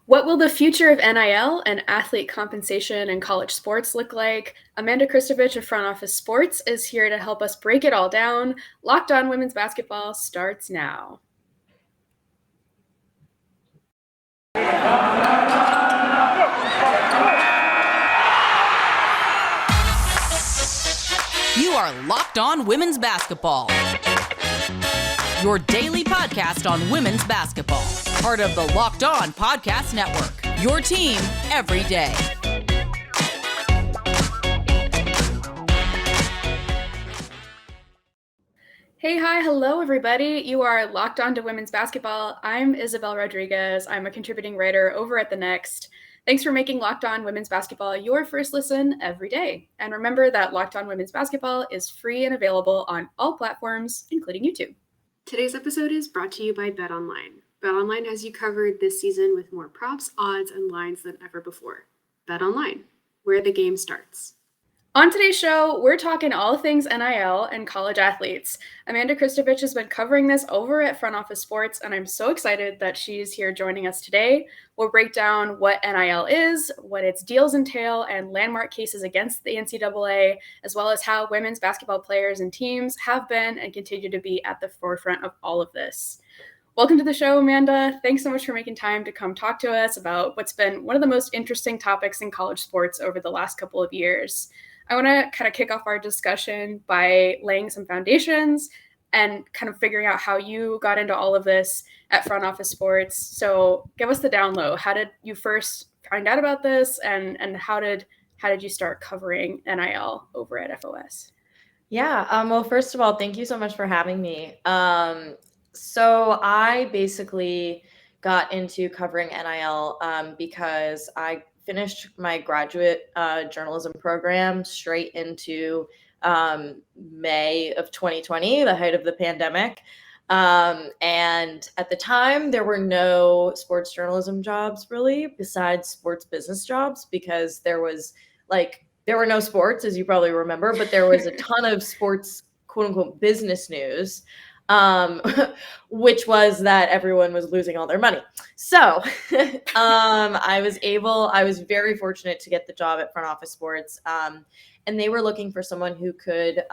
What will the future of NIL and athlete compensation in college sports look like? Amanda Christovich of Front Office Sports is here to help us break it all down. Locked On Women's Basketball starts now. You are Locked On Women's Basketball, your daily podcast on women's basketball. Part of the Locked On Podcast Network, your team every day. Hey, hi, hello, everybody. You are Locked On to Women's Basketball. I'm Isabel Rodrigues. I'm a contributing writer over at The Next. Thanks for making Locked On Women's Basketball your first listen every day. And remember that Locked On Women's Basketball is free and available on all platforms, including YouTube. Today's episode is brought to you by BetOnline. BetOnline has you covered this season with more props, odds, and lines than ever before. BetOnline, where the game starts. On today's show, we're talking all things NIL and college athletes. Amanda Christovich has been covering this over at Front Office Sports, and I'm so excited that she's here joining us today. We'll break down what NIL is, what its deals entail, and landmark cases against the NCAA, as well as how women's basketball players and teams have been and continue to be at the forefront of all of this. Welcome to the show, Amanda. Thanks so much for making time to come talk to us about what's been one of the most interesting topics in college sports over the last couple of years. I want to kind of kick off our discussion by laying some foundations and kind of figuring out how you got into all of this at Front Office Sports. So give us the down low. How did you first find out about this, and how did you start covering NIL over at FOS? Yeah. Well, first of all, thank you so much for having me. So I basically got into covering NIL because I finished my graduate journalism program straight into May of 2020, the height of the pandemic. And at the time, there were no sports journalism jobs really besides sports business jobs, because there were no sports, as you probably remember, but there was a ton of sports, quote unquote, business news, which was that everyone was losing all their money. So I was very fortunate to get the job at Front Office Sports. And they were looking for someone who could,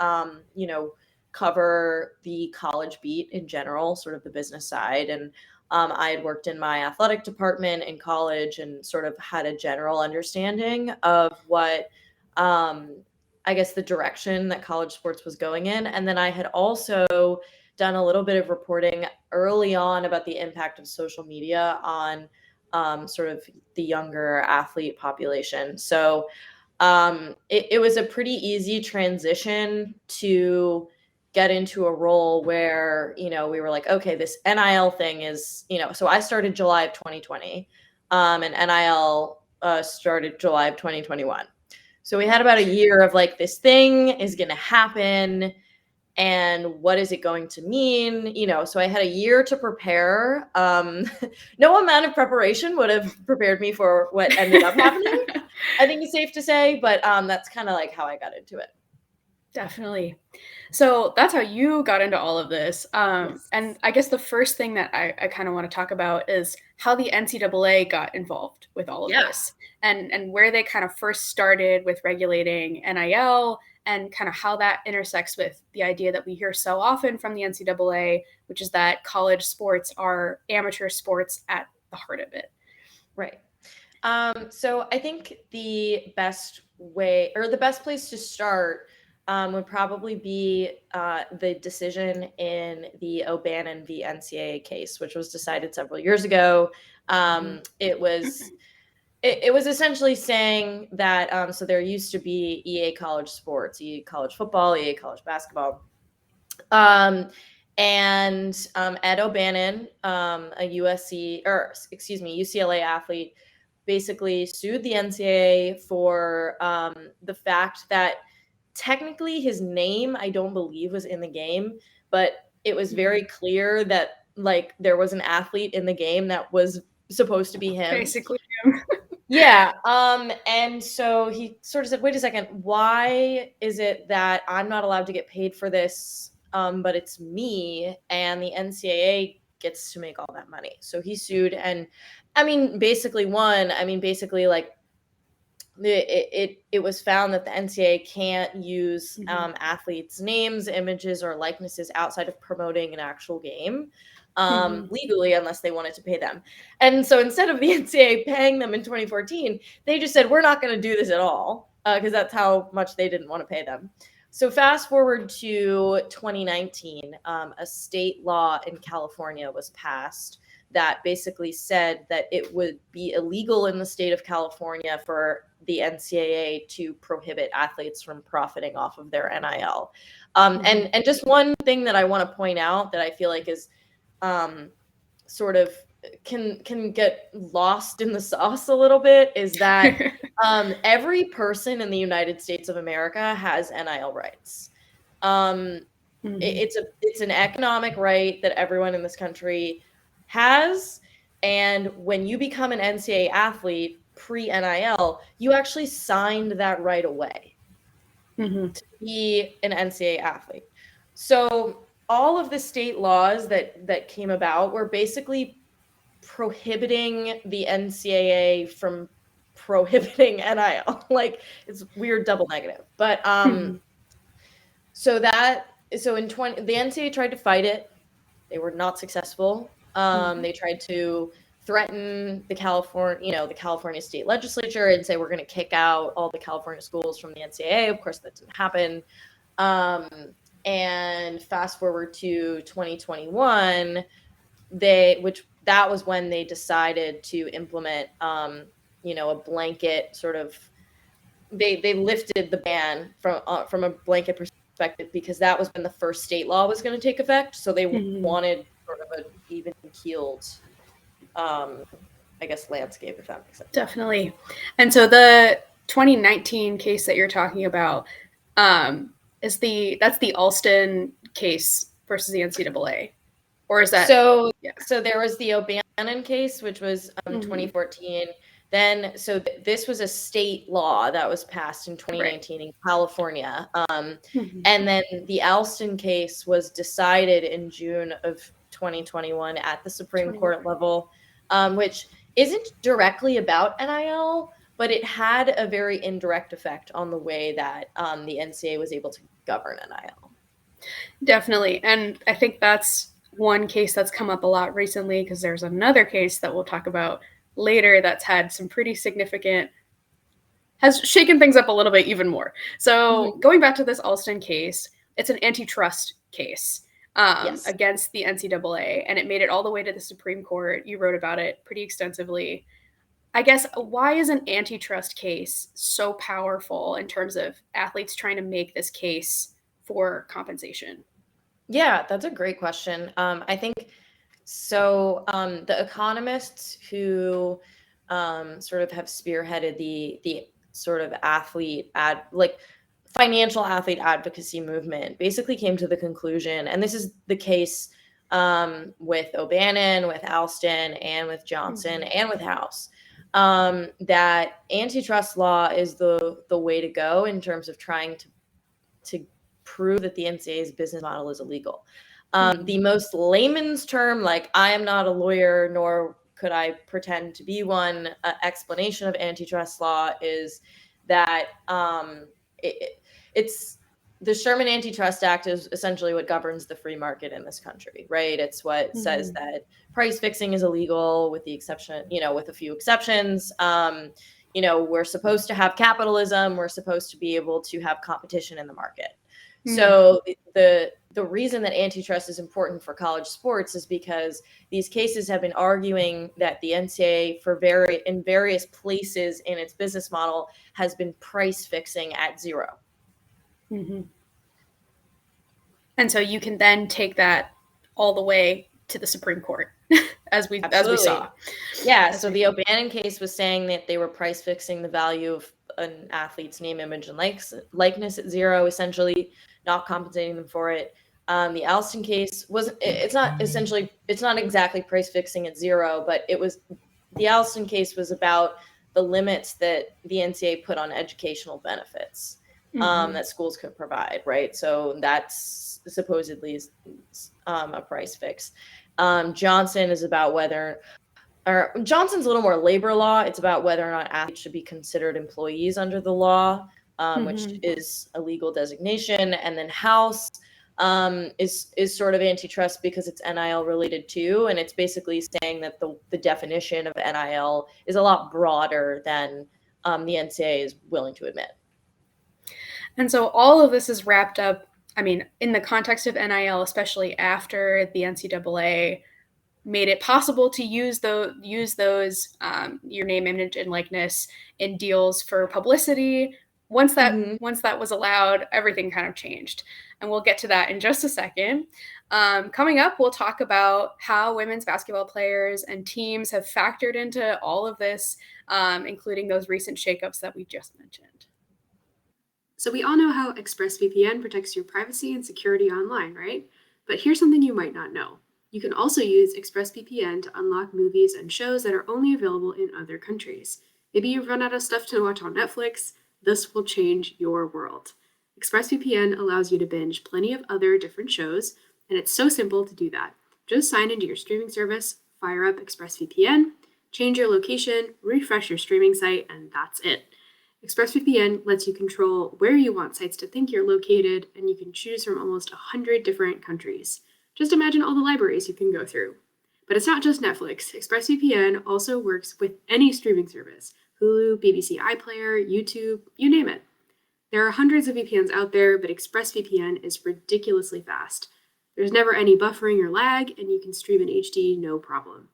cover the college beat in general, sort of the business side. And I had worked in my athletic department in college and sort of had a general understanding of what, I guess, the direction that college sports was going in. And then I had also done a little bit of reporting early on about the impact of social media on sort of the younger athlete population. So it was a pretty easy transition to get into a role where, we were like, okay, this NIL thing is, so I started July of 2020 and NIL started July of 2021. So we had about a year of like, this thing is going to happen. And what is it going to mean? So I had a year to prepare. No amount of preparation would have prepared me for what ended up happening, I think it's safe to say. But that's kind of like how I got into it. Definitely. So that's how you got into all of this. Yes. And I guess the first thing that I kind of want to talk about is how the NCAA got involved with all of this, and where they kind of first started with regulating NIL, and kind of how that intersects with the idea that we hear so often from the NCAA, which is that college sports are amateur sports at the heart of it. Right. So I think the best way, or the best place to start, would probably be the decision in the O'Bannon v. NCAA case, which was decided several years ago. It was essentially saying that so there used to be EA college sports, EA college football, EA college basketball. And Ed O'Bannon, a UCLA athlete, basically sued the NCAA for the fact that technically his name, I don't believe, was in the game, but it was very clear that like there was an athlete in the game that was supposed to be him. Basically him. Yeah. And so he sort of said, wait a second, why is it that I'm not allowed to get paid for this, but it's me? And the NCAA gets to make all that money. So he sued, and I mean, basically won. I mean, basically, like, it was found that the NCAA can't use athletes' names, images, or likenesses outside of promoting an actual game legally, unless they wanted to pay them. And so instead of the NCAA paying them in 2014, they just said, we're not going to do this at all, because that's how much they didn't want to pay them. So fast forward to 2019, a state law in California was passed that basically said that it would be illegal in the state of California for the NCAA to prohibit athletes from profiting off of their NIL. And just one thing that I want to point out that I feel like is sort of can get lost in the sauce a little bit is that every person in the United States of America has NIL rights. It's an economic right that everyone in this country has, and when you become an NCAA athlete pre-NIL, you actually signed that right away to be an NCAA athlete. So all of the state laws that came about were basically prohibiting the NCAA from prohibiting NIL. Like, it's weird double negative. But so in the NCAA tried to fight it. They were not successful. They tried to threaten the California state legislature and say, we're going to kick out all the California schools from the NCAA. Of course, that didn't happen. And fast forward to 2021, that was when they decided to implement, a blanket sort of, they lifted the ban from a blanket perspective, because that was when the first state law was going to take effect. So they wanted sort of an even keeled, I guess, landscape, if that makes sense. Definitely. And so the 2019 case that you're talking about that's the Alston case versus the NCAA, or is that? So there was the O'Bannon case, which was 2014. Then, this was a state law that was passed in 2019 in California. And then the Alston case was decided in June of 2021 at the Supreme Court level, which isn't directly about NIL, but it had a very indirect effect on the way that the NCAA was able to govern NIL. Definitely. And I think that's one case that's come up a lot recently, because there's another case that we'll talk about later that's had some pretty significant, has shaken things up a little bit even more. So going back to this Alston case, it's an antitrust case against the NCAA, and it made it all the way to the Supreme Court. You wrote about it pretty extensively. I guess, why is an antitrust case so powerful in terms of athletes trying to make this case for compensation? Yeah, that's a great question. I think so. The economists who sort of have spearheaded the sort of financial athlete advocacy movement basically came to the conclusion, and this is the case with O'Bannon, with Alston, and with Johnson, and with House, that antitrust law is the way to go in terms of trying to prove that the NCAA's business model is illegal. The most layman's term, like, I am not a lawyer, nor could I pretend to be one, explanation of antitrust law is that it's the Sherman Antitrust Act is essentially what governs the free market in this country, right? It's what says that price fixing is illegal, with the exception, with a few exceptions. We're supposed to have capitalism. We're supposed to be able to have competition in the market. So the reason that antitrust is important for college sports is because these cases have been arguing that the NCAA in various places in its business model has been price fixing at zero. And so you can then take that all the way to the Supreme Court, as we saw. Yeah. So the O'Bannon case was saying that they were price fixing the value of an athlete's name, image, and likeness at zero, essentially not compensating them for it. The Alston case it's not exactly price fixing at zero, but the Alston case was about the limits that the NCAA put on educational benefits that schools could provide, right? So that's supposedly a price fix. Johnson is about Johnson's a little more labor law. It's about whether or not athletes should be considered employees under the law, which is a legal designation. And then House is sort of antitrust because it's NIL related too. And it's basically saying that the definition of NIL is a lot broader than the NCAA is willing to admit. And so all of this is wrapped up, I mean, in the context of NIL, especially after the NCAA made it possible to use those your name, image, and likeness in deals for publicity. Once that was allowed, everything kind of changed. And we'll get to that in just a second. Coming up, we'll talk about how women's basketball players and teams have factored into all of this, including those recent shakeups that we just mentioned. So we all know how ExpressVPN protects your privacy and security online, right? But here's something you might not know. You can also use ExpressVPN to unlock movies and shows that are only available in other countries. Maybe you've run out of stuff to watch on Netflix. This will change your world. ExpressVPN allows you to binge plenty of other different shows, and it's so simple to do that. Just sign into your streaming service, fire up ExpressVPN, change your location, refresh your streaming site, and that's it. ExpressVPN lets you control where you want sites to think you're located, and you can choose from almost 100 different countries. Just imagine all the libraries you can go through. But it's not just Netflix. ExpressVPN also works with any streaming service: Hulu, BBC iPlayer, YouTube, you name it. There are hundreds of VPNs out there, but ExpressVPN is ridiculously fast. There's never any buffering or lag, and you can stream in HD no problem.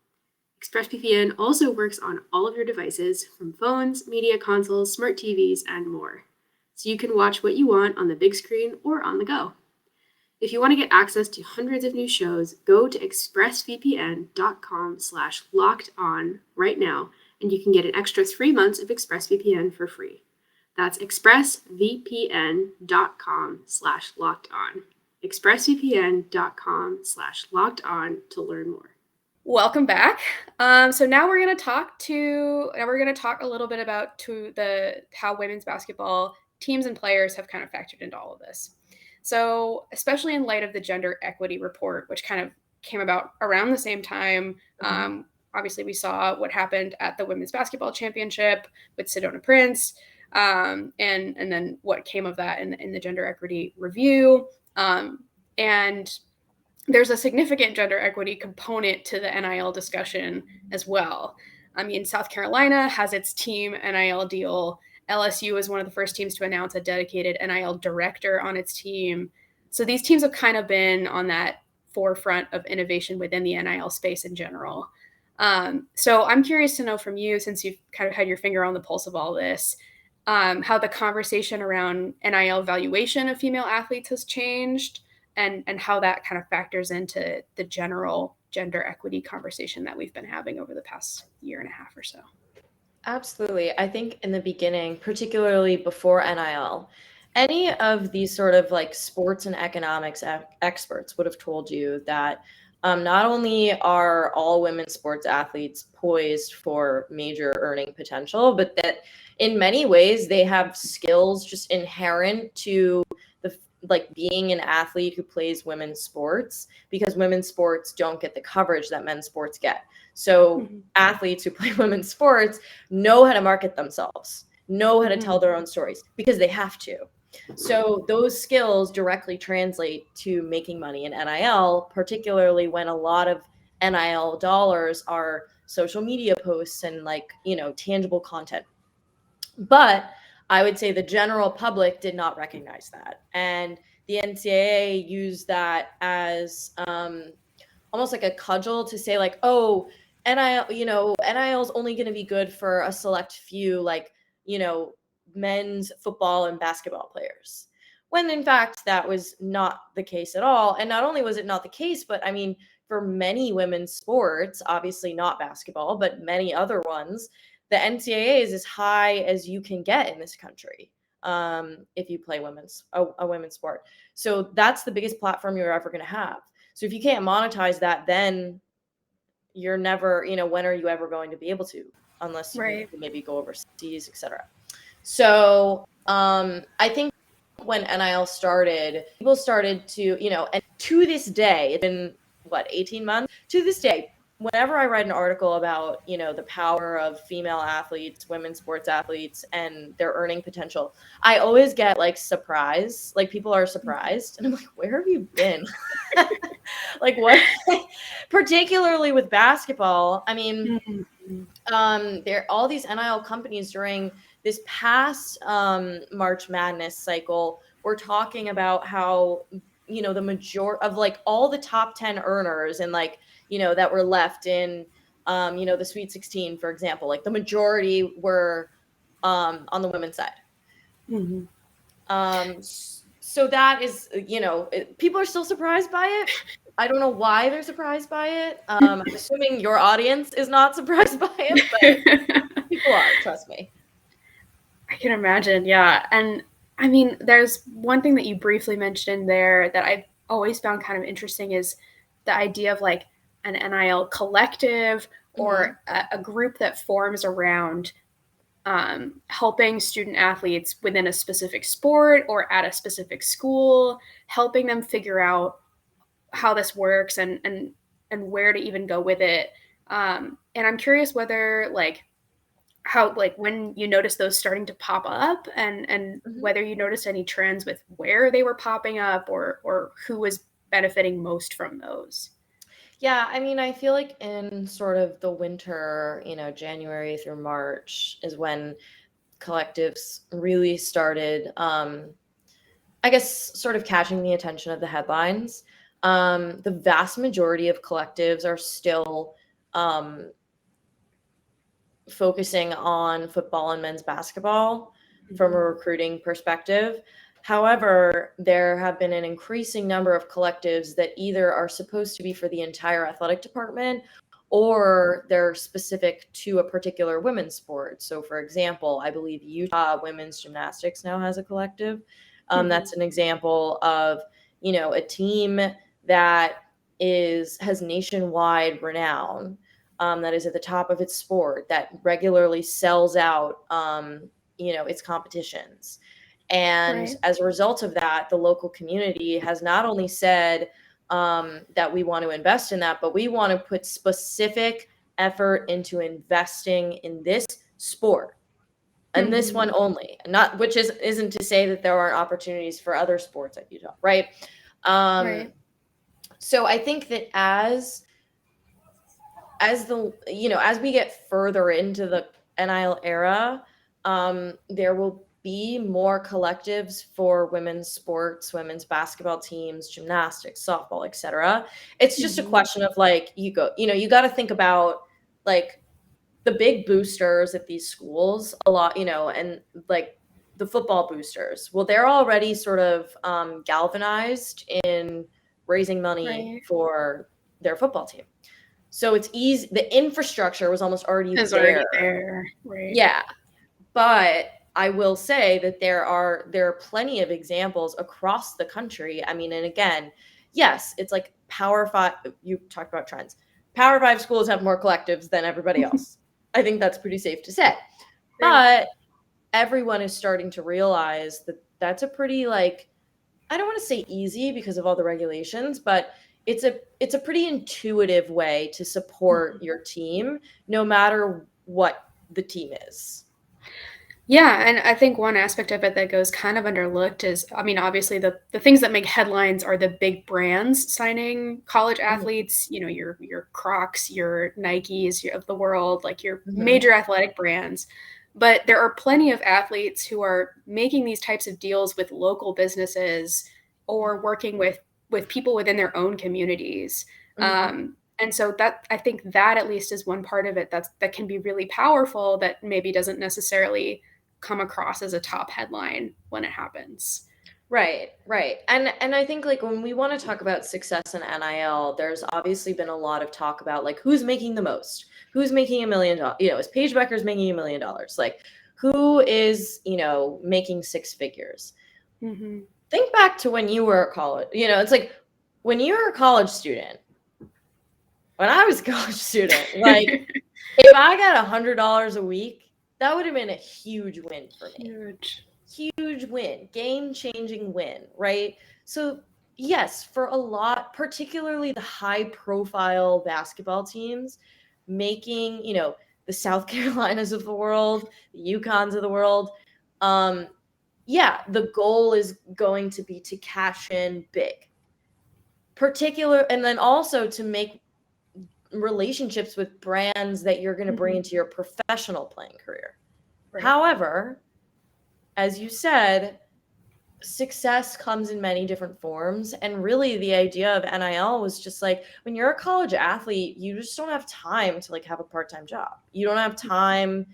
ExpressVPN also works on all of your devices, from phones, media consoles, smart TVs, and more. So you can watch what you want on the big screen or on the go. If you want to get access to hundreds of new shows, go to expressvpn.com/lockedon right now, and you can get an extra 3 months of ExpressVPN for free. That's expressvpn.com/lockedon. expressvpn.com/lockedon to learn more. Welcome back. So now we're going to talk a little bit about how women's basketball teams and players have kind of factored into all of this. So especially in light of the gender equity report, which kind of came about around the same time, obviously we saw what happened at the women's basketball championship with Sedona Prince, and then what came of that in the gender equity review. And there's a significant gender equity component to the NIL discussion as well. I mean, South Carolina has its team NIL deal. LSU is one of the first teams to announce a dedicated NIL director on its team. So these teams have kind of been on that forefront of innovation within the NIL space in general. So I'm curious to know from you, since you've kind of had your finger on the pulse of all this, how the conversation around NIL valuation of female athletes has changed, and how that kind of factors into the general gender equity conversation that we've been having over the past year and a half or so. Absolutely. I think in the beginning, particularly before NIL, any of these sort of like sports and economics experts would have told you that not only are all women sports athletes poised for major earning potential, but that in many ways they have skills just inherent to like being an athlete who plays women's sports, because women's sports don't get the coverage that men's sports get. So athletes who play women's sports know how to market themselves, know how to tell their own stories, because they have to. So those skills directly translate to making money in NIL, particularly when a lot of NIL dollars are social media posts and like, tangible content. But I would say the general public did not recognize that. And the NCAA used that as almost like a cudgel to say like, oh, NIL is only going to be good for a select few, like, men's football and basketball players. When in fact, that was not the case at all. And not only was it not the case, but I mean, for many women's sports, obviously not basketball, but many other ones, the NCAA is as high as you can get in this country if you play a women's sport. So that's the biggest platform you're ever going to have. So if you can't monetize that, then you're never, when are you ever going to be able to, unless you maybe go overseas, etc. So I think when NIL started, people started to, and to this day, it's been 18 months to this day. Whenever I write an article about, the power of female athletes, women's sports athletes, and their earning potential, I always get like surprised. Like people are surprised, and I'm like, where have you been? Like what? Particularly with basketball. I mean, there are all these NIL companies during this past March Madness cycle. We're talking about how the majority of like all the top 10 earners and like that were left in the Sweet 16, for example, like the majority were on the women's side. So that is, people are still surprised by it. I don't know why they're surprised by it. I'm assuming your audience is not surprised by it, but people are, trust me. I can imagine, yeah. And I mean, there's one thing that you briefly mentioned there that I've always found kind of interesting is the idea of like an NIL collective or a group that forms around helping student athletes within a specific sport or at a specific school, helping them figure out how this works and where to even go with it. And I'm curious whether like how like when you notice those starting to pop up and whether you noticed any trends with where they were popping up or who was benefiting most from those. Yeah, I mean, I feel like in sort of the winter, January through March is when collectives really started, I guess, sort of catching the attention of the headlines. The vast majority of collectives are still focusing on football and men's basketball from a recruiting perspective. However, there have been an increasing number of collectives that either are supposed to be for the entire athletic department or they're specific to a particular women's sport. So, for example, I believe Utah women's gymnastics now has a collective. That's an example of, a team that has nationwide renown, that is at the top of its sport, that regularly sells out, its competitions. And as a result of that, the local community has not only said that we want to invest in that, but we want to put specific effort into investing in this sport and this one only. Not, which isn't to say that there aren't opportunities for other sports at Utah, right? So I think that as we get further into the NIL era, there will be more collectives for women's sports, women's basketball teams, gymnastics, softball, etc. It's just a question of like, you got to think about like the big boosters at these schools a lot, and like the football boosters. Well, they're already sort of galvanized in raising money for their football team. So it's easy. The infrastructure was almost already there. Right. Yeah. But I will say that there are plenty of examples across the country. I mean, and again, yes, it's like Power 5. You talked about trends. Power 5 schools have more collectives than everybody else. I think that's pretty safe to say. But everyone is starting to realize that that's a pretty, like, I don't want to say easy because of all the regulations, but it's a pretty intuitive way to support your team, no matter what the team is. Yeah, and I think one aspect of it that goes kind of underlooked is, I mean, obviously the things that make headlines are the big brands signing college athletes, your Crocs, your Nikes of the world, like your major athletic brands. But there are plenty of athletes who are making these types of deals with local businesses or working with people within their own communities. And so that, I think that at least is one part of it that can be really powerful that maybe doesn't necessarily come across as a top headline when it happens. Right. And I think like when we want to talk about success in NIL, there's obviously been a lot of talk about like who's making the most, who's making $1 million, is Paige Becker's making $1 million? Like who is, making six figures? Think back to when you were at college, it's like when you were a college student, when I was a college student, like if I got $100 a week, that would have been a huge win for me. Huge win, game-changing win, right? So yes, for a lot, particularly the high profile basketball teams, making, the South Carolinas of the world, the UConns of the world, the goal is going to be to cash in big. And then also to make relationships with brands that you're going to bring into your professional playing career. Right. However, as you said, success comes in many different forms. And really the idea of NIL was just like, when you're a college athlete, you just don't have time to like have a part-time job. You don't have time,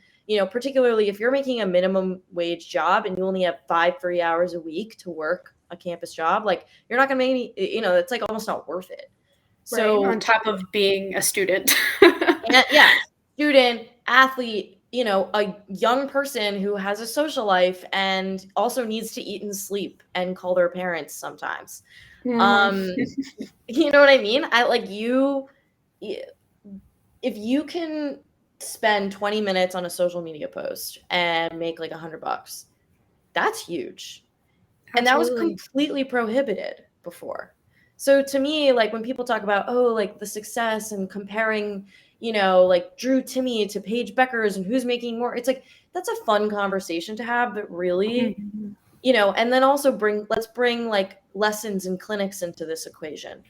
particularly if you're making a minimum wage job and you only have 5 free hours a week to work a campus job, like you're not going to make any, it's like almost not worth it. So on top of being a student. Student, athlete, a young person who has a social life and also needs to eat and sleep and call their parents sometimes. You know what I mean? If you can spend 20 minutes on a social media post and make like $100, that's huge. Absolutely. And that was completely prohibited before. So to me, like when people talk about, like the success and comparing, like Drew Timme to Paige Beckers and who's making more, it's like, that's a fun conversation to have, but really, and then also let's bring like lessons and clinics into this equation.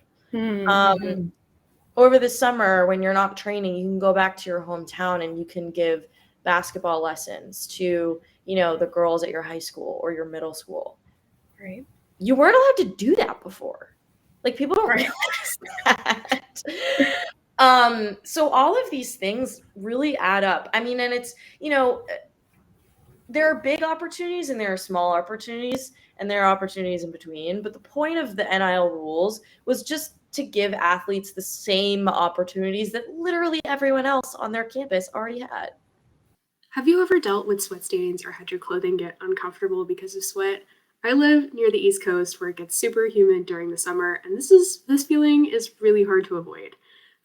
Over the summer, when you're not training, you can go back to your hometown and you can give basketball lessons to, the girls at your high school or your middle school. Right. You weren't allowed to do that before. Like people don't realize that. So all of these things really add up. I mean, and it's, there are big opportunities and there are small opportunities and there are opportunities in between. But the point of the NIL rules was just to give athletes the same opportunities that literally everyone else on their campus already had. Have you ever dealt with sweat stains or had your clothing get uncomfortable because of sweat? I live near the East Coast where it gets super humid during the summer, and this feeling is really hard to avoid.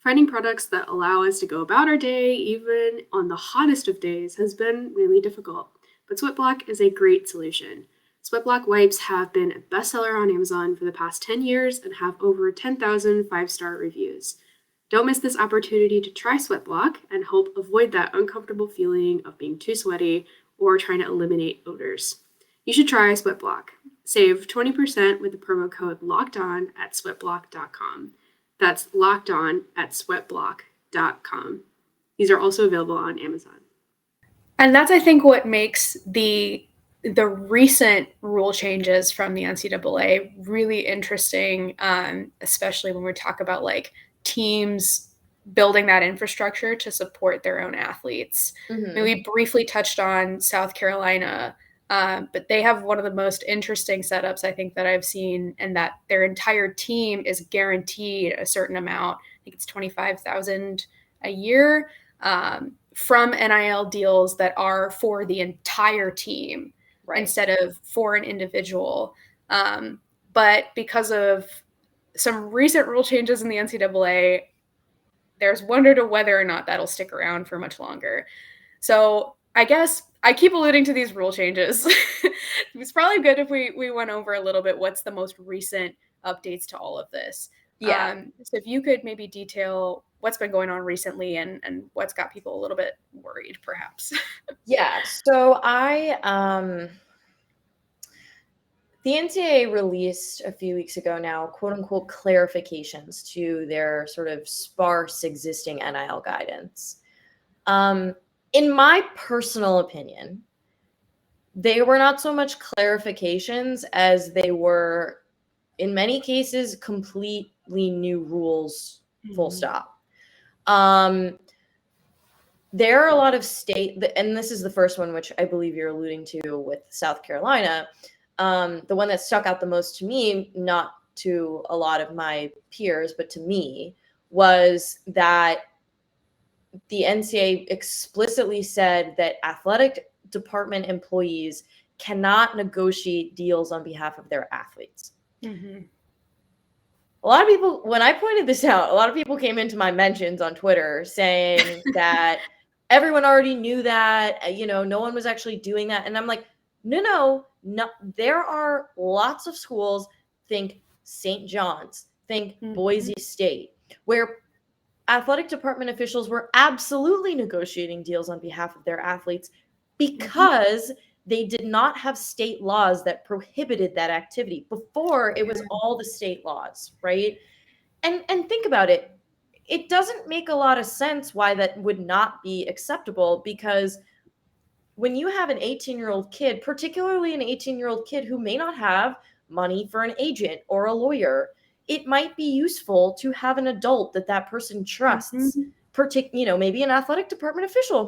Finding products that allow us to go about our day, even on the hottest of days, has been really difficult. But Sweatblock is a great solution. Sweatblock wipes have been a bestseller on Amazon for the past 10 years and have over 10,000 5-star reviews. Don't miss this opportunity to try Sweatblock and help avoid that uncomfortable feeling of being too sweaty or trying to eliminate odors. You should try Sweatblock. Save 20% with the promo code LOCKEDON at sweatblock.com. That's locked on at sweatblock.com. These are also available on Amazon. And that's, I think, what makes the recent rule changes from the NCAA really interesting, especially when we talk about like teams building that infrastructure to support their own athletes. And we briefly touched on South Carolina, but they have one of the most interesting setups I think that I've seen, and that their entire team is guaranteed a certain amount. I think it's $25,000 a year from NIL deals that are for the entire team instead of for an individual. But because of some recent rule changes in the NCAA, there's wonder to whether or not that'll stick around for much longer. So I guess I keep alluding to these rule changes. It's probably good if we went over a little bit what's the most recent updates to all of this. So if you could maybe detail what's been going on recently and what's got people a little bit worried, perhaps. So the NCAA released a few weeks ago now, quote unquote, clarifications to their sort of sparse existing NIL guidance. In my personal opinion, they were not so much clarifications as they were, in many cases, completely new rules, full stop. There are a lot of and this is the first one, which I believe you're alluding to with South Carolina. The one that stuck out the most to me, not to a lot of my peers, but to me, was that the NCAA explicitly said that athletic department employees cannot negotiate deals on behalf of their athletes. A lot of people, when I pointed this out, a lot of people came into my mentions on Twitter saying that everyone already knew that, no one was actually doing that. And I'm like, no. There are lots of schools, think St. John's, think Mhm. Boise State, where athletic department officials were absolutely negotiating deals on behalf of their athletes because they did not have state laws that prohibited that activity. Before, it was all the state laws, right? And think about it. It doesn't make a lot of sense why that would not be acceptable, because when you have an 18-year-old kid, particularly an 18-year-old kid who may not have money for an agent or a lawyer, it might be useful to have an adult that person trusts, maybe an athletic department official,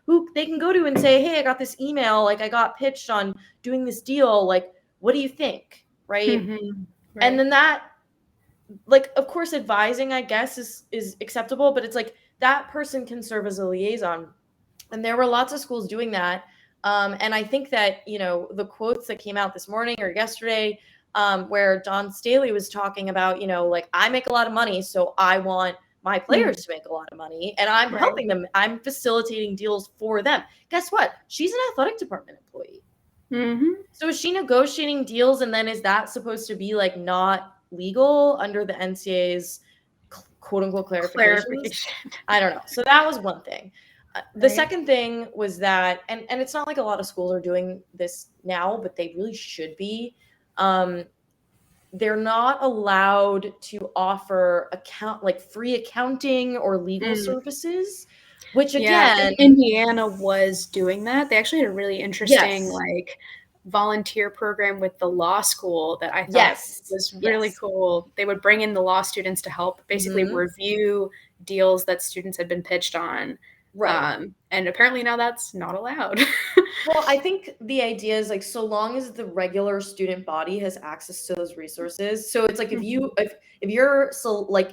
who they can go to and say, hey, I got this email, like I got pitched on doing this deal, like, what do you think? Right. And then that, like, of course, advising, I guess, is acceptable, but it's like that person can serve as a liaison. And there were lots of schools doing that. And I think that, the quotes that came out this morning or yesterday, where Dawn Staley was talking about, like, I make a lot of money, so I want my players to make a lot of money, and I'm helping them. I'm facilitating deals for them. Guess what? She's an athletic department employee. So is she negotiating deals, and then is that supposed to be like not legal under the NCAA's quote unquote clarifications? I don't know. So that was one thing. The second thing was that, and it's not like a lot of schools are doing this now, but they really should be. They're not allowed to offer free accounting or legal services, which again, Indiana was doing that. They actually had a really interesting volunteer program with the law school that I thought was really cool. They would bring in the law students to help basically review deals that students had been pitched on. Right. And apparently now that's not allowed. Well, I think the idea is, like, so long as the regular student body has access to those resources. So it's like if you're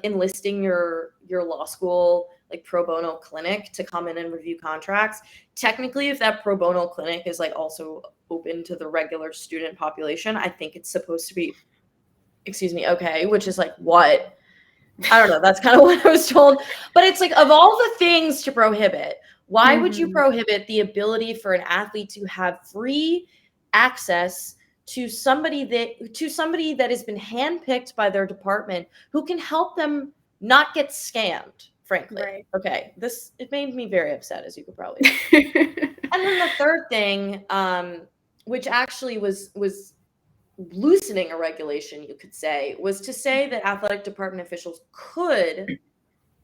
enlisting your law school like pro bono clinic to come in and review contracts, technically if that pro bono clinic is like also open to the regular student population, I think it's supposed to be okay, which is like what? I don't know. That's kind of what I was told. But it's like, of all the things to prohibit, why would you prohibit the ability for an athlete to have free access to somebody that has been handpicked by their department who can help them not get scammed, frankly. Right. Okay. It made me very upset, as you could probably tell. And then the third thing, which actually was loosening a regulation, you could say, was to say that athletic department officials could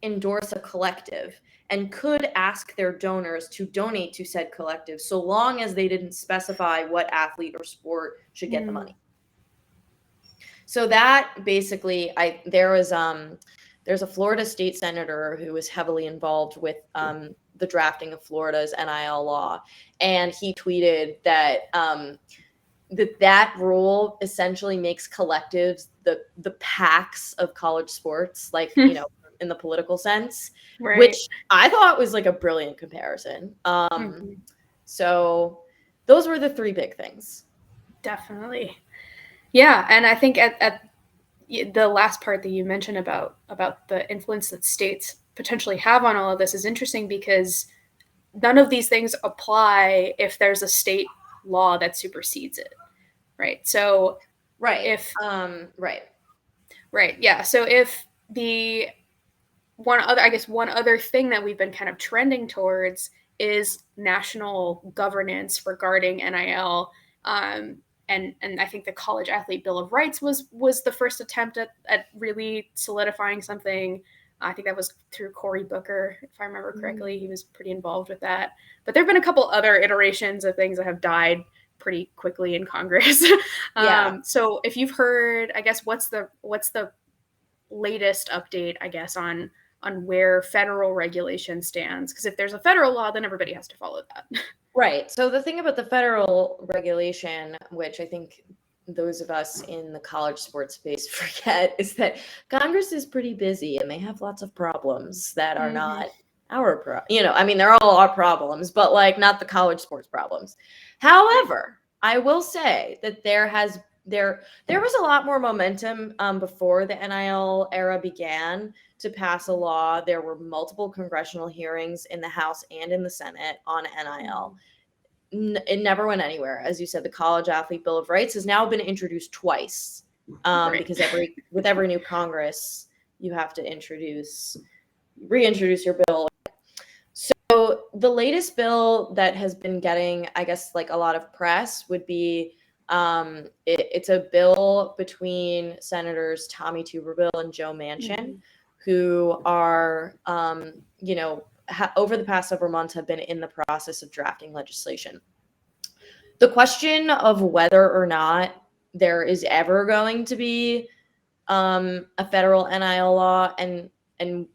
endorse a collective and could ask their donors to donate to said collective, so long as they didn't specify what athlete or sport should get the money. So that basically, there's a Florida state senator who was heavily involved with the drafting of Florida's NIL law, and he tweeted that that rule essentially makes collectives the PACs of college sports, like, in the political sense, which I thought was like a brilliant comparison. So those were the three big things. Definitely. Yeah. And I think at the last part that you mentioned about the influence that states potentially have on all of this is interesting, because none of these things apply if there's a state law that supersedes it. Right. So, if yeah. So if one other thing that we've been kind of trending towards is national governance regarding NIL. And I think the College Athlete Bill of Rights was the first attempt at really solidifying something. I think that was through Cory Booker, if I remember correctly. He was pretty involved with that. But there have been a couple other iterations of things that have died pretty quickly in Congress. So if you've heard, I guess, what's the latest update, I guess, on where federal regulation stands? Because if there's a federal law, then everybody has to follow that. Right. So the thing about the federal regulation, which I think those of us in the college sports space forget, is that Congress is pretty busy and they have lots of problems that are not our there are all our problems, but like not the college sports problems. However, I will say that there was a lot more momentum before the NIL era began to pass a law. There were multiple congressional hearings in the House and in the Senate on NIL. It never went anywhere. As you said, the College Athlete Bill of Rights has now been introduced twice Right. because with every new Congress, you have to reintroduce your bill. So the latest bill that has been getting, I guess, like a lot of press would be it's a bill between Senators Tommy Tuberville and Joe Manchin, who are, over the past several months have been in the process of drafting legislation. The question of whether or not there is ever going to be a federal NIL law, and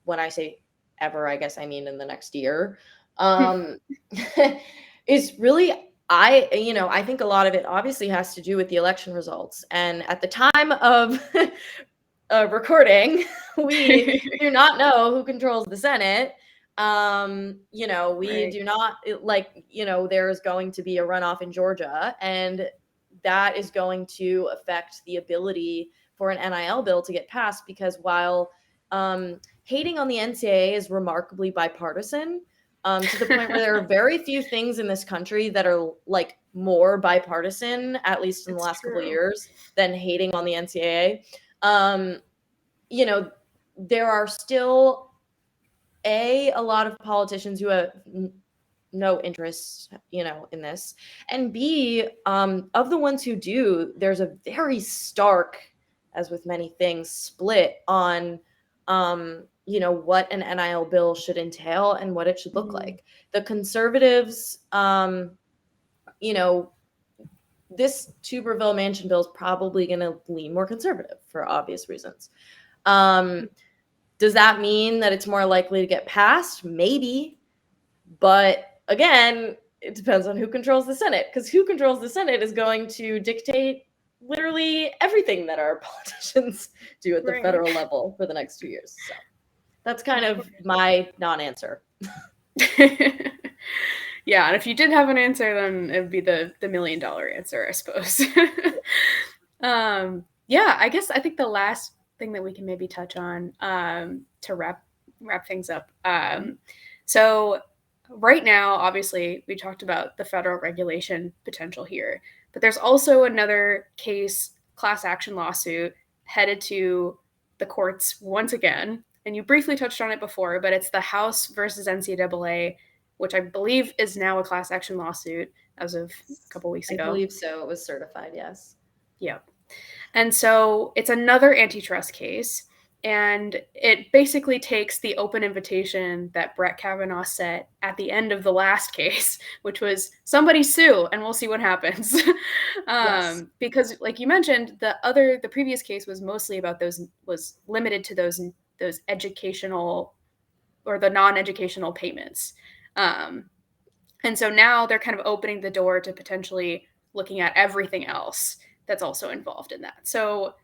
when I say ever, I guess I mean in the next year, is really, I think a lot of it obviously has to do with the election results. And at the time of recording, we do not know who controls the Senate. We do not, there's going to be a runoff in Georgia, and that is going to affect the ability for an NIL bill to get passed, because while hating on the NCAA is remarkably bipartisan, to the point where there are very few things in this country that are like more bipartisan, at least in the last couple of years, than hating on the NCAA. There are still a lot of politicians who have no interest, in this, and B, of the ones who do, there's a very stark, as with many things, split on, what an NIL bill should entail and what it should look like. The conservatives, this Tuberville Manchin bill is probably going to lean more conservative for obvious reasons. Does that mean that it's more likely to get passed? Maybe. But again, it depends on who controls the Senate, because who controls the Senate is going to dictate literally everything that our politicians do at the federal level for the next 2 years. So that's kind of my non-answer. Yeah, and if you did have an answer, then it would be the $1 million answer, I suppose. I think the last thing that we can maybe touch on to wrap things up. So right now, obviously, we talked about the federal regulation potential here, but there's also another case, class action lawsuit, headed to the courts once again. And you briefly touched on it before, but it's the House versus NCAA, which I believe is now a class action lawsuit as of a couple weeks ago. I believe so. It was certified, yes. Yeah. And so it's another antitrust case, and it basically takes the open invitation that Brett Kavanaugh set at the end of the last case, which was somebody sue and we'll see what happens. Yes. Because like you mentioned, the previous case was mostly about was limited to those educational or the non-educational payments. And so now they're kind of opening the door to potentially looking at everything else that's also involved in that. So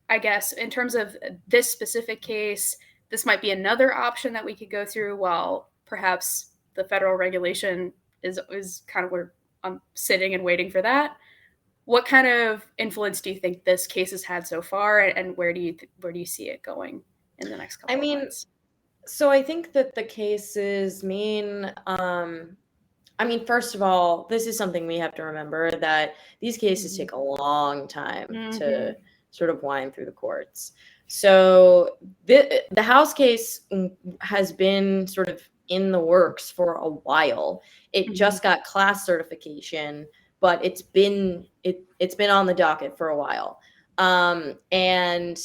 I guess in terms of this specific case, this might be another option that we could go through, while perhaps the federal regulation is kind of where I'm sitting and waiting for that. What kind of influence do you think this case has had so far, and where do you see it going in the next couple of months? So I think that the cases mean, first of all, this is something we have to remember, that these cases take a long time to sort of wind through the courts. So the House case has been sort of in the works for a while. It just got class certification, but it's been on the docket for a while. And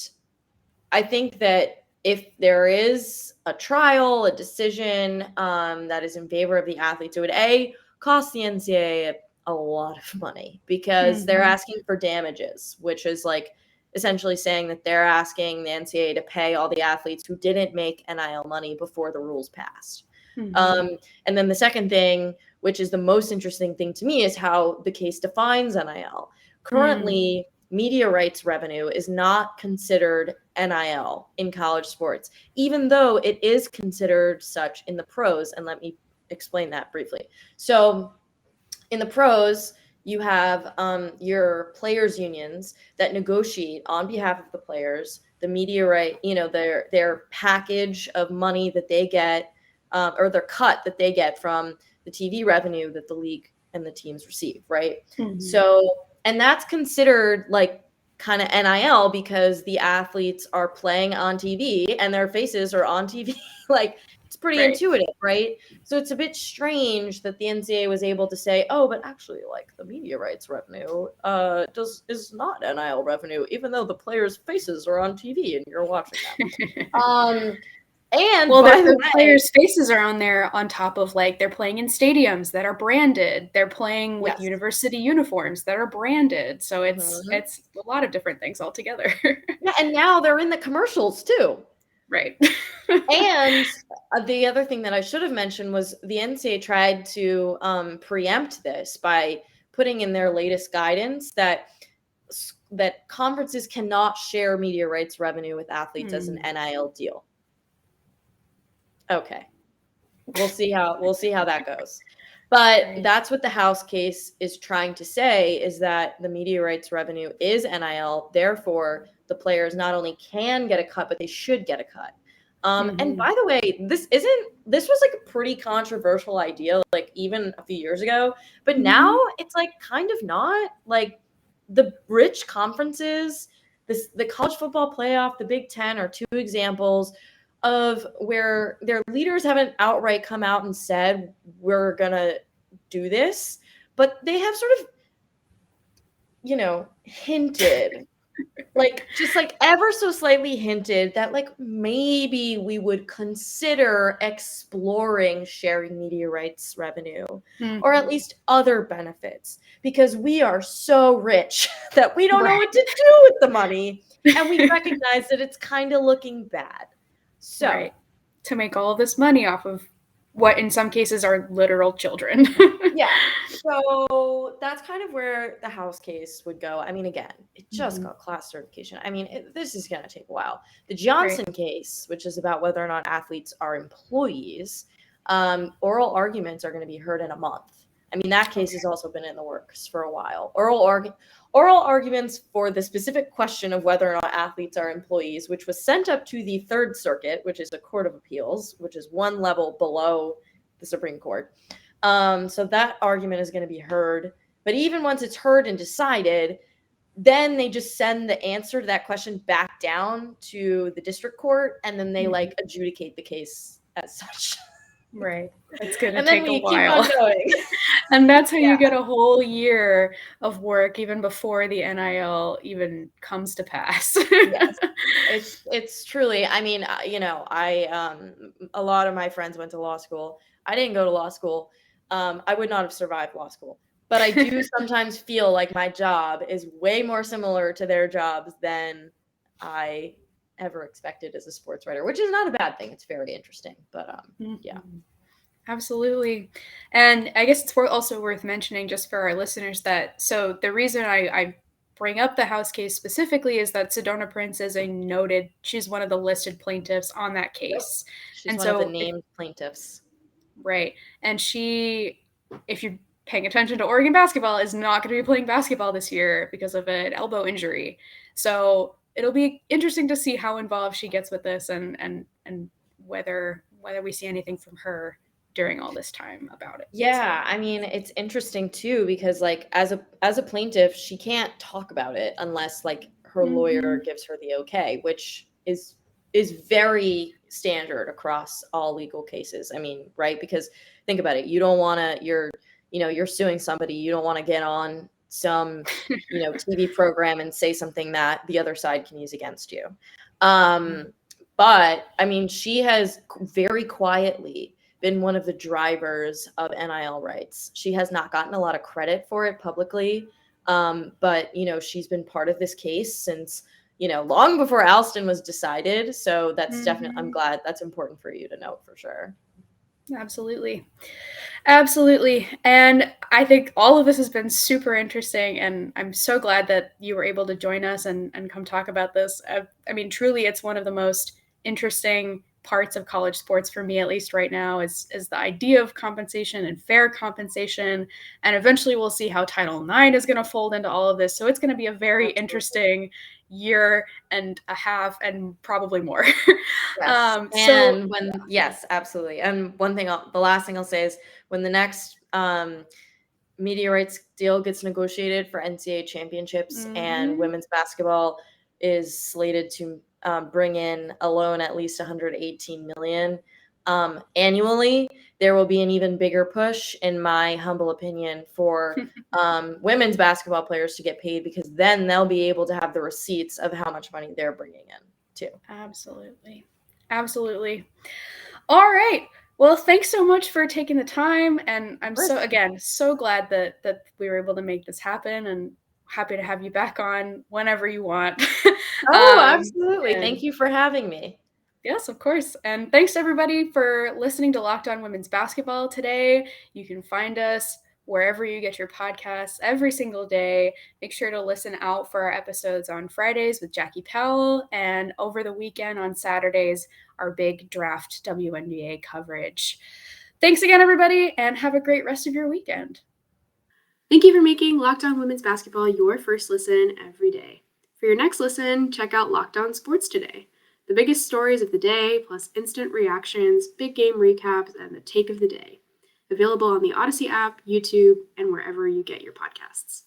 I think that if there is a trial, a decision that is in favor of the athletes, it would cost the NCAA a lot of money, because they're asking for damages, which is like essentially saying that they're asking the NCAA to pay all the athletes who didn't make NIL money before the rules passed. And then the second thing, which is the most interesting thing to me, is how the case defines NIL. Currently, media rights revenue is not considered NIL in college sports, even though it is considered such in the pros. And let me explain that briefly. So in the pros, you have your players' unions that negotiate on behalf of the players, the media right, their package of money that they get, or their cut that they get from the TV revenue that the league and the teams receive, right? So, and that's considered like kind of NIL because the athletes are playing on TV and their faces are on TV. Like, it's pretty intuitive, right? So it's a bit strange that the NCAA was able to say, oh, but actually, like, the media rights revenue is not NIL revenue, even though the players' faces are on TV and you're watching them. And well, the players' faces are on there on top of, like, they're playing in stadiums that are branded. They're playing with university uniforms that are branded. So it's a lot of different things altogether. Yeah, and now they're in the commercials too. Right. And the other thing that I should have mentioned was the NCAA tried to preempt this by putting in their latest guidance that conferences cannot share media rights revenue with athletes as an NIL deal. Okay. We'll see how that goes. But that's what the House case is trying to say, is that the media rights revenue is NIL. Therefore, the players not only can get a cut, but they should get a cut. And by the way, this was like a pretty controversial idea, like even a few years ago, but now it's like kind of not. Like, the rich conferences, the college football playoff, the Big Ten are two examples of where their leaders haven't outright come out and said, we're going to do this, but they have sort of, hinted, like, just like ever so slightly hinted that, like, maybe we would consider exploring sharing media rights revenue or at least other benefits, because we are so rich that we don't know what to do with the money. And we recognize that it's kind of looking bad. So to make all of this money off of what in some cases are literal children. Yeah. So that's kind of where the House case would go. I mean, again, it just got class certification. I mean, this is going to take a while. The Johnson case, which is about whether or not athletes are employees, oral arguments are going to be heard in a month. I mean, that case has also been in the works for a while. Oral arguments for the specific question of whether or not athletes are employees, which was sent up to the Third Circuit, which is a court of appeals, which is one level below the Supreme Court. So that argument is going to be heard. But even once it's heard and decided, then they just send the answer to that question back down to the district court, and then they like adjudicate the case as such. Right. It's going to take a while. Keep on going. And that's how you get a whole year of work even before the NIL even comes to pass. Yes. It's truly, I mean, I a lot of my friends went to law school. I didn't go to law school. I would not have survived law school. But I do sometimes feel like my job is way more similar to their jobs than I ever expected as a sports writer, which is not a bad thing. It's very interesting. But yeah. Absolutely. And I guess it's also worth mentioning just for our listeners that, so the reason I bring up the House case specifically is that Sedona Prince is she's one of the listed plaintiffs on that case. Yep. She's one of the named plaintiffs. Right. And she, if you're paying attention to Oregon basketball, is not going to be playing basketball this year because of an elbow injury. So it'll be interesting to see how involved she gets with this and whether we see anything from her during all this time about it. Yeah, I mean, it's interesting too, because like as a plaintiff, she can't talk about it unless like her lawyer gives her the okay, which is very standard across all legal cases. I mean, right? Because think about it, you don't want to, you're suing somebody, you don't want to get on some TV program and say something that the other side can use against you. But I mean, she has very quietly been one of the drivers of NIL rights. She has not gotten a lot of credit for it publicly. But she's been part of this case since, long before Alston was decided. So that's definitely, I'm glad, that's important for you to note for sure. Absolutely. And I think all of this has been super interesting, and I'm so glad that you were able to join us and come talk about this. I mean, truly, it's one of the most interesting parts of college sports for me, at least right now, is the idea of compensation and fair compensation. And eventually we'll see how Title IX is going to fold into all of this. So it's going to be a very interesting year and a half and probably more. Yes, absolutely. And the last thing I'll say is when the next media rights deal gets negotiated for NCAA championships, and Mm-hmm. women's basketball is slated to bring in alone at least 118 million annually, there will be an even bigger push, in my humble opinion, for women's basketball players to get paid, because then they'll be able to have the receipts of how much money they're bringing in too. Absolutely. Absolutely. All right. Well, thanks so much for taking the time. And I'm so glad that we were able to make this happen, and happy to have you back on whenever you want. Absolutely. Thank you for having me. Yes, of course. And thanks everybody for listening to Locked On Women's Basketball today. You can find us wherever you get your podcasts every single day. Make sure to listen out for our episodes on Fridays with Jackie Powell, and over the weekend on Saturdays, our big draft WNBA coverage. Thanks again, everybody, and have a great rest of your weekend. Thank you for making Locked On Women's Basketball your first listen every day. For your next listen, check out Locked On Sports Today. The biggest stories of the day, plus instant reactions, big game recaps, and the take of the day. Available on the Odyssey app, YouTube, and wherever you get your podcasts.